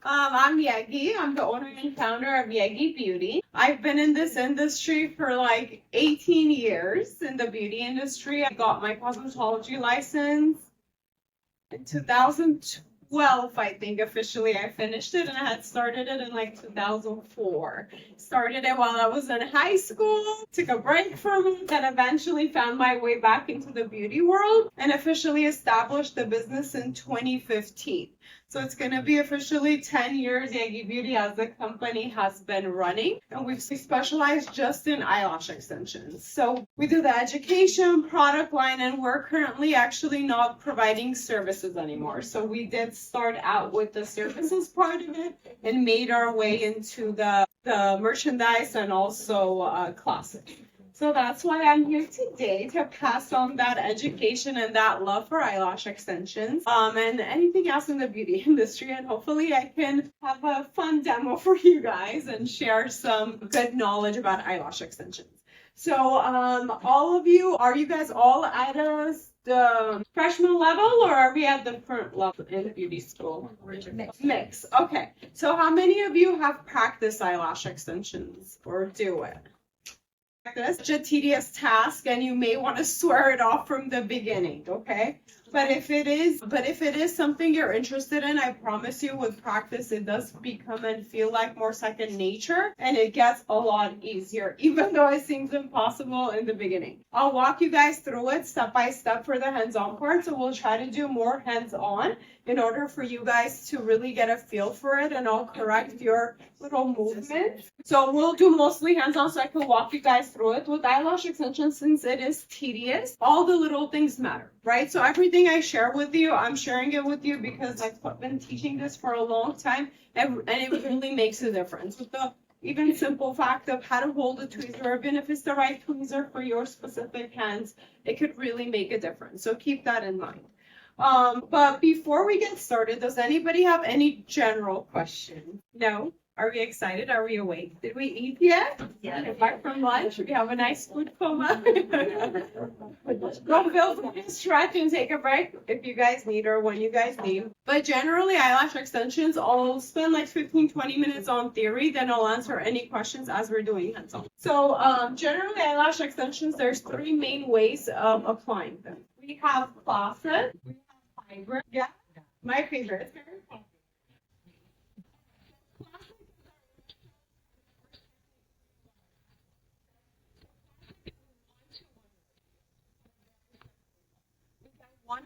I'm Yegi. I'm the owner and founder of Yegi Beauty. I've been in this industry for like 18 years in the beauty industry. I got my cosmetology license in 2012, I think officially I finished it, and I had started it in like 2004. Started it while I was in high school, took a break from it, then eventually found my way back into the beauty world and officially established the business in 2015. So it's going to be officially 10 years Yegi Beauty as the company has been running. And we specialize just in eyelash extensions. So we do the education product line, and we're currently actually not providing services anymore. So we did start out with the services part of it and made our way into the merchandise and also classic. So that's why I'm here today, to pass on that education and that love for eyelash extensions and anything else in the beauty industry. And hopefully I can have a fun demo for you guys and share some good knowledge about eyelash extensions. So all of you, are you guys all at the freshman level, or are we at the current level in the beauty school? Mix. Okay. So how many of you have practiced eyelash extensions or do it? This such a tedious task, and you may want to swear it off from the beginning, okay? But if it is something you're interested in, I promise you with practice it does become and feel like more second nature, and it gets a lot easier, even though it seems impossible in the beginning. I'll walk you guys through it step by step for the hands-on part, so we'll try to do more hands-on in order for you guys to really get a feel for it, and I'll correct your little movements. So we'll do mostly hands-on so I can walk you guys through it. With eyelash extensions, since it is tedious, all the little things matter, right? So everything I share with you, I'm sharing it with you because I've been teaching this for a long time, and it really makes a difference. With the even simple fact of how to hold a tweezer, even if it's the right tweezer for your specific hands, it could really make a difference. So keep that in mind. But before we get started, does anybody have any general questions? No? Are we excited? Are we awake? Did we eat yet? Yeah. Back from lunch? We have a nice food coma. Go feel free to stretch and take a break if you guys need or when you guys need. But generally, eyelash extensions, I'll spend like 15-20 minutes on theory, then I'll answer any questions as we're doing hands-on. So generally, eyelash extensions, there's three main ways of applying them. We have classic, we have hybrid. Yeah, my favorite. It's very popular. One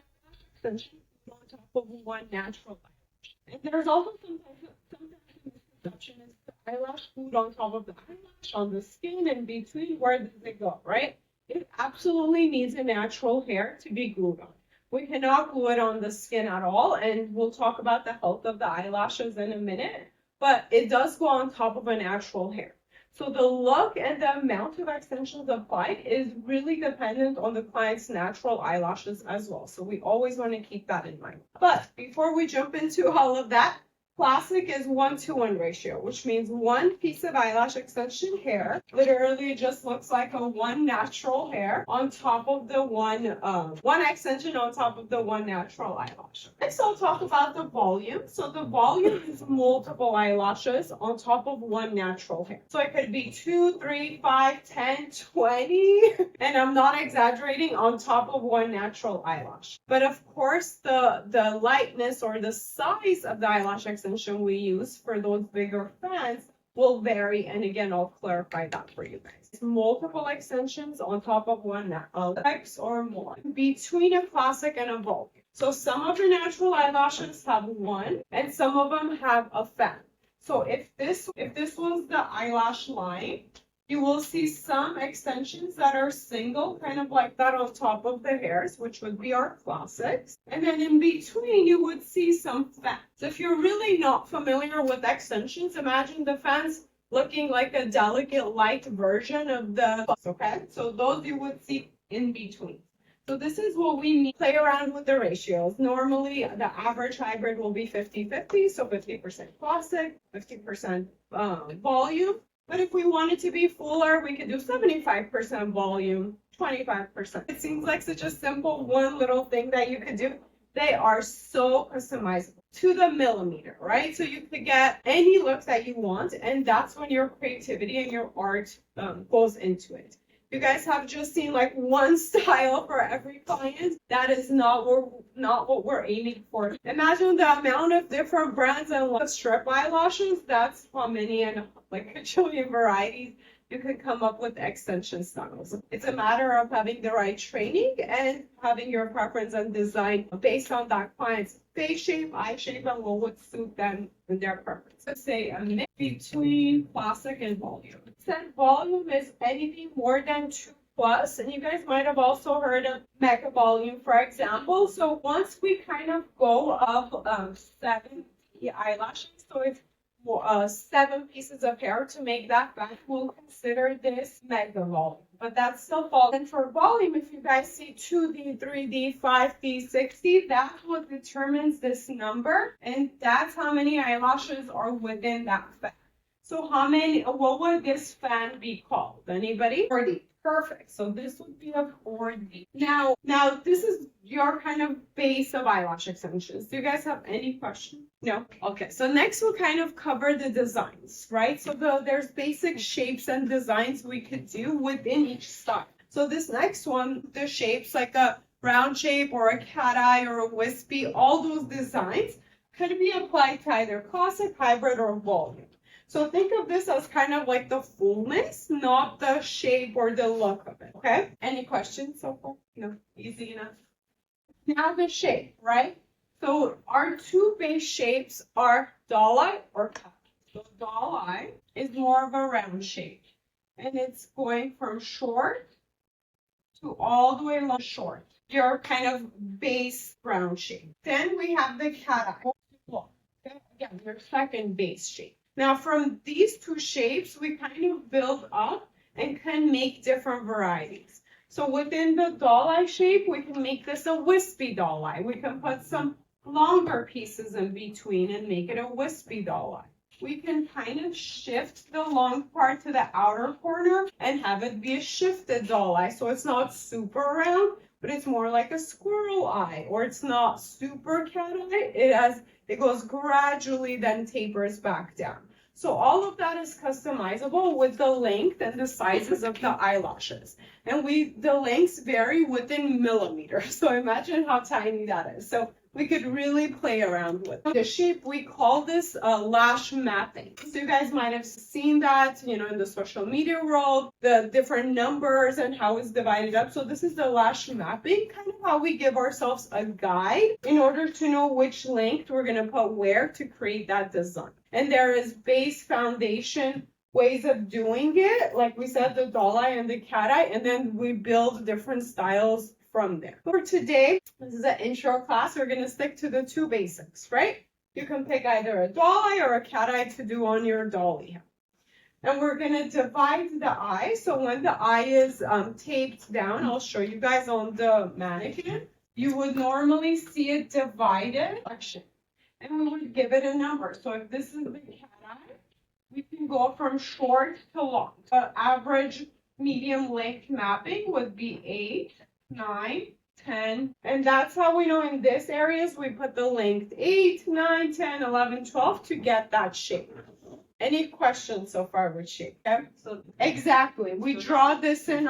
extension on top of one natural eyelash. And there's also sometimes misconception is the eyelash glued on top of the eyelash, on the skin, in between. Where does it go, right? It absolutely needs a natural hair to be glued on. We cannot glue it on the skin at all, and we'll talk about the health of the eyelashes in a minute, but it does go on top of a natural hair. So the look and the amount of extensions applied is really dependent on the client's natural eyelashes as well. So we always want to keep that in mind. But before we jump into all of that, classic is 1-to-1 ratio, which means one piece of eyelash extension hair literally just looks like a one natural hair on top of the one extension on top of the one natural eyelash. Next, I'll talk about the volume. So the volume is multiple eyelashes on top of one natural hair. So it could be 2, 3, 5, 10, 20, and I'm not exaggerating, on top of one natural eyelash. But of course, the lightness or the size of the eyelash extension we use for those bigger fans will vary, and again I'll clarify that for you guys. Multiple extensions on top of one X or more between a classic and a volume. So some of your natural eyelashes have one and some of them have a fan. So if this was the eyelash line, you will see some extensions that are single, kind of like that on top of the hairs, which would be our classics. And then in between, you would see some fans. So if you're really not familiar with extensions, imagine the fans looking like a delicate light version of the, okay? So those you would see in between. So this is what we need. Play around with the ratios. Normally, the average hybrid will be 50-50, so 50% classic, 50% volume. But if we wanted to be fuller, we could do 75% volume, 25%. It seems like such a simple one little thing that you could do. They are so customizable. to the millimeter, right? So you could get any look that you want, and that's when your creativity and your art goes into it. You guys have just seen like one style for every client. That is not what we're aiming for. Imagine the amount of different brands and like strip eyelashes. That's how many and like a trillion varieties you can come up with extension styles. It's a matter of having the right training and having your preference and design based on that client's face shape, eye shape, and what would suit them and their preference. Let's say a mix between classic and volume. Said volume is anything more than 2+, and you guys might have also heard of mega volume, for example. So once we kind of go up 7 eyelashes, so it's 7 pieces of hair to make that band, we'll consider this mega volume. But that's still falls. And for volume, if you guys see 2D, 3D, 5D, 6D, that's what determines this number. And that's how many eyelashes are within that fan. So what would this fan be called? Anybody? 4D. Perfect. So this would be a 4D. Now this is your kind of base of eyelash extensions. Do you guys have any questions? No? Okay. So next we'll kind of cover the designs, right? So there's basic shapes and designs we could do within each style. So this next one, the shapes like a round shape or a cat eye or a wispy, all those designs could be applied to either classic, hybrid, or volume. So think of this as kind of like the fullness, not the shape or the look of it, okay? Any questions so far? No, easy enough. Now the shape, right? So our two base shapes are doll eye or cat. So doll eye is more of a round shape, and it's going from short to all the way along short. Your kind of base round shape. Then we have the cat eye. Okay? Again, your second base shape. Now, from these two shapes, we kind of build up and can make different varieties. So within the doll eye shape, we can make this a wispy doll eye. We can put some longer pieces in between and make it a wispy doll eye. We can kind of shift the long part to the outer corner and have it be a shifted doll eye. So it's not super round, but it's more like a squirrel eye, or it's not super cat eye. It goes gradually, then tapers back down. So all of that is customizable with the length and the sizes of the eyelashes. And the lengths vary within millimeters. So imagine how tiny that is. So we could really play around with the shape. We call this lash mapping. So you guys might have seen that, in the social media world, the different numbers and how it's divided up. So this is the lash mapping, kind of how we give ourselves a guide in order to know which length we're going to put where to create that design. And there is base foundation ways of doing it. Like we said, the doll eye and the cat eye, and then we build different styles from there. For today, this is an intro class. We're going to stick to the two basics, right? You can pick either a doll eye or a cat eye to do on your dolly. And we're going to divide the eye. So when the eye is taped down, I'll show you guys on the mannequin. You would normally see it divided. And we would give it a number. So if this is the cat eye, we can go from short to long. The average medium length mapping would be 8, 9, 10. And that's how we know in this areas we put the length 8, 9, 10, 11, 12 to get that shape. Any questions so far with shape? Okay? So exactly. We draw this in.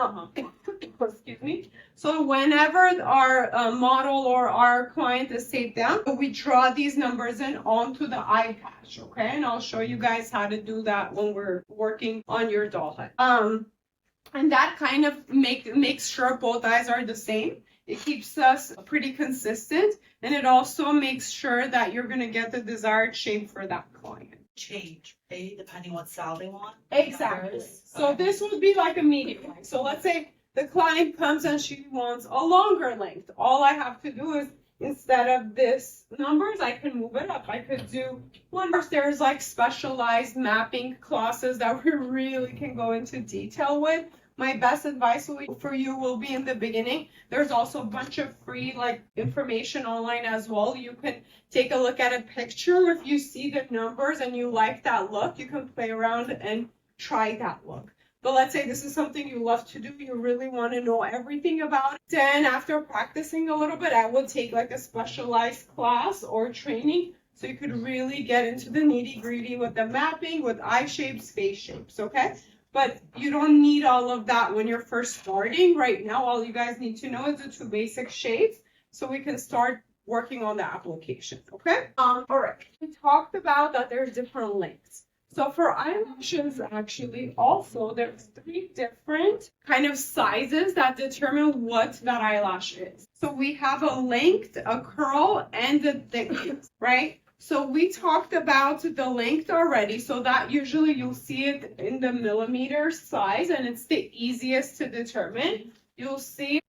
Excuse me. So whenever our model or our client is taped down, we draw these numbers in onto the eye patch. Okay, and I'll show you guys how to do that when we're working on your doll head. And that kind of makes sure both eyes are the same. It keeps us pretty consistent, and it also makes sure that you're going to get the desired shape for that client. Change, okay, depending what style they want. Exactly. So this would be like a medium length. So let's say the client comes and she wants a longer length. All I have to do is, instead of this numbers, I can move it up. I could do one. There's like specialized mapping classes that we really can go into detail with. My best advice for you will be in the beginning. There's also a bunch of free information online as well. You can take a look at a picture. If you see the numbers and you like that look, you can play around and try that look. But let's say this is something you love to do. You really want to know everything about it. Then after practicing a little bit, I would take like a specialized class or training So you could really get into the nitty-gritty with the mapping, with eye shapes, face shapes, okay? But you don't need all of that when you're first starting. Right now, all you guys need to know is the two basic shapes so we can start working on the application, okay? All right. We talked about that there's different lengths. So for eyelashes, actually, also, there's 3 different kind of sizes that determine what that eyelash is. So we have a length, a curl, and a thickness, right? So we talked about the length already. So that usually you'll see it in the millimeter size, and it's the easiest to determine. You'll see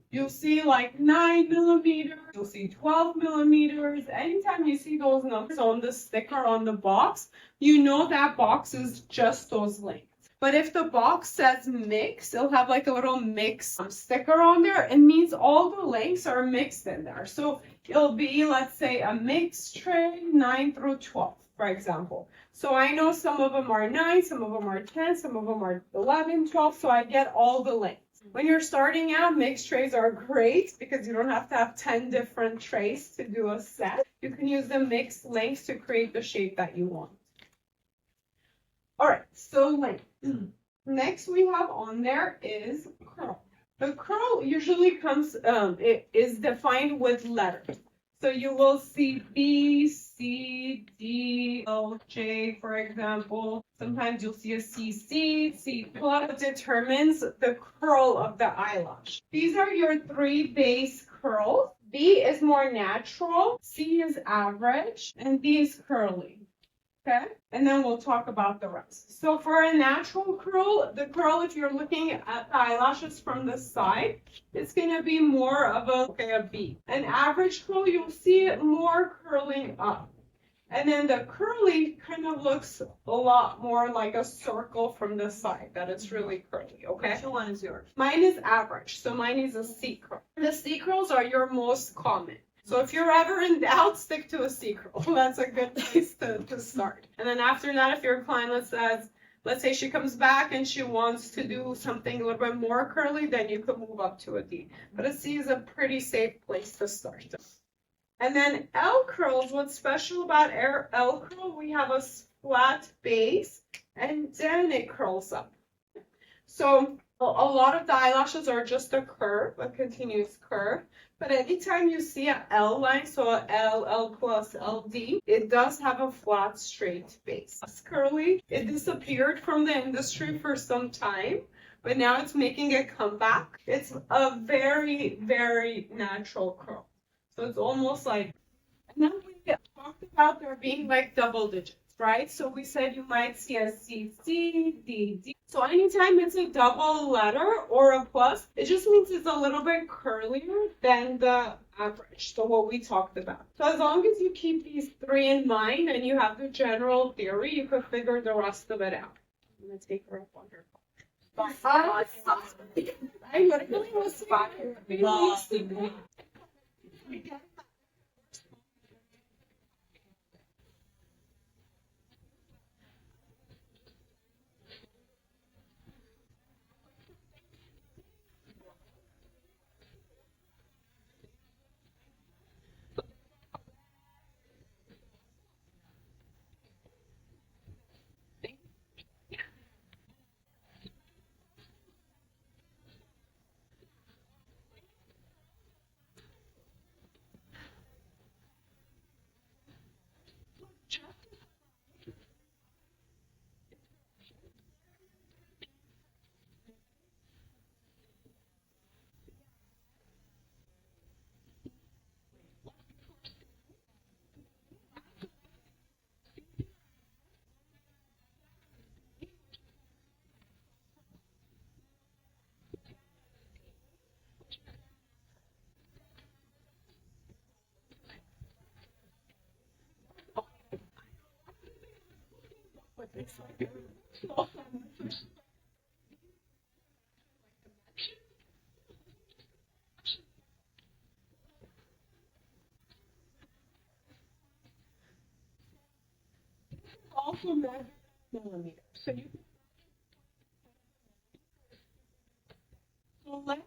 like 9 millimeters, you'll see 12 millimeters. Anytime you see those numbers on the sticker on the box, you know that box is just those lengths. But if the box says mix, it'll have like a little mix sticker on there. It means all the lengths are mixed in there. So it'll be, let's say, a mixed tray 9 through 12, for example. So I know some of them are 9, some of them are 10, some of them are 11, 12. So I get all the lengths. When you're starting out, mixed trays are great because you don't have to have 10 different trays to do a set. You can use the mixed lengths to create the shape that you want. All right, so length. Next we have on there is curl. The curl usually comes, it is defined with letters. So you will see B, C, D, L, J, for example. Sometimes you'll see a CC, C plus. It determines the curl of the eyelash. These are your 3 base curls. B is more natural, C is average, and D is curly. Okay, and then we'll talk about the rest. So for a natural curl, the curl, if you're looking at the eyelashes from the side, it's going to be more of a B. An average curl, you'll see it more curling up. And then the curly kind of looks a lot more like a circle from the side, that it's really curly, okay? Which one is yours? Mine is average, so mine is a C curl. The C curls are your most common. So if you're ever in doubt, stick to a C curl. That's a good place to start. And then after that, if your client let's say she comes back and she wants to do something a little bit more curly, then you could move up to a D. But a C is a pretty safe place to start. And then L curls, what's special about L curl, we have a flat base and then it curls up. So a lot of the eyelashes are just a curve, a continuous curve. But anytime you see an L line, so a L, L plus, LD, it does have a flat, straight base. It's curly. It disappeared from the industry for some time, but now it's making a comeback. It's a very, very natural curl. So it's almost like, and then we talked about there being like double digits, right? So we said you might see a C, C, D, D. So anytime it's a double letter or a plus, it just means it's a little bit curlier than the average. So what we talked about. So as long as you keep these 3 in mind and you have the general theory, you could figure the rest of it out. I'm gonna take her up on her phone. I literally was spotted. Also measure millimeters. So you so let's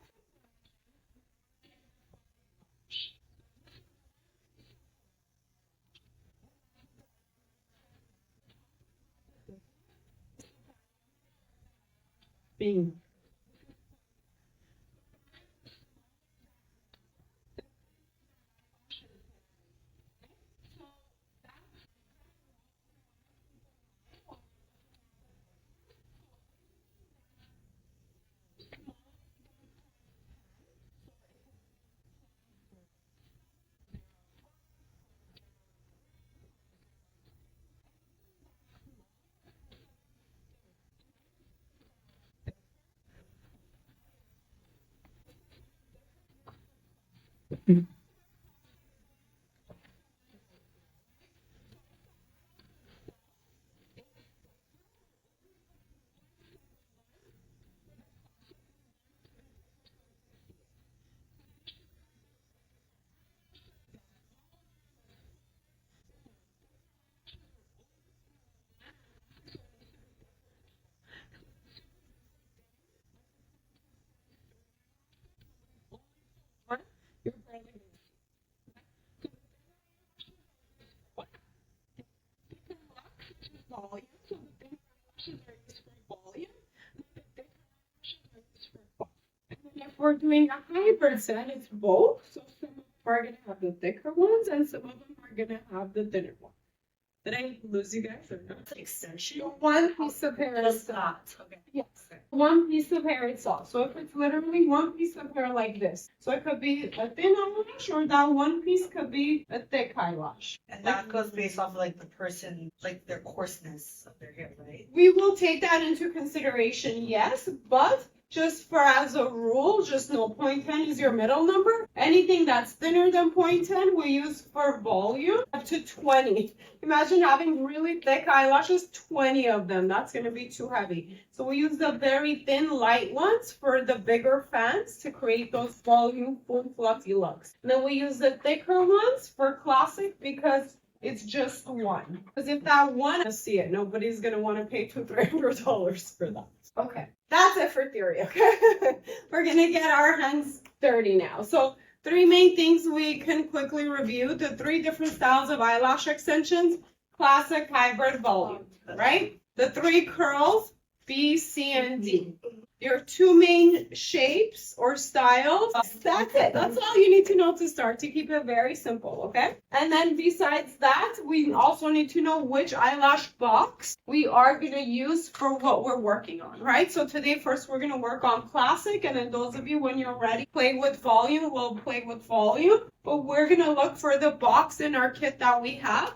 Volume. So the thin eyelashes are used for volume. The thick eyelashes are used for bulk. And then if we're doing a hybrid set, it's both. So some of them are gonna have the thicker ones, and some of them are gonna have the thinner ones. Did I lose you guys or not? Extension? One piece of hair is Just that. Okay. yes. One piece of hair itself. So if it's literally one piece of hair like this, so it could be a thin eyelash, or that one piece could be a thick eyelash. And that goes based off like the person, like their coarseness of their hair, right? We will take that into consideration, yes, but just for as a rule, just know 0.10 is your middle number. Anything that's thinner than 0.10 we use for volume up to 20. Imagine having really thick eyelashes, 20 of them. That's going to be too heavy. So we use the very thin, light ones for the bigger fans to create those volume, full, fluffy looks. And then we use the thicker ones for classic because it's just one. Because if that one, let's see it, nobody's going to want to pay $200-$300 for that. Okay, that's it for theory, okay? We're going to get our hands dirty now. So 3 main things we can quickly review. The 3 different styles of eyelash extensions: classic, hybrid, volume, right? The 3 curls, B, C, and D. Your 2 main shapes or styles. That's it. That's all you need to know to start, to keep it very simple, okay? And then besides that, we also need to know which eyelash box we are going to use for what we're working on, right? So today, first, we're going to work on classic, and then those of you, when you're ready, play with volume, we'll play with volume. But we're going to look for the box in our kit that we have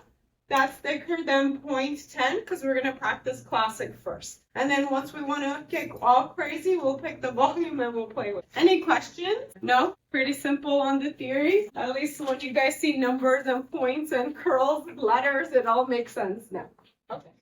that's thicker than 0.10 because we're going to practice classic first. And then once we want to get all crazy, we'll pick the volume and we'll play with it. Any questions? No? Pretty simple on the theory. At least when you guys see numbers and points and curls, letters, it all makes sense now. Okay.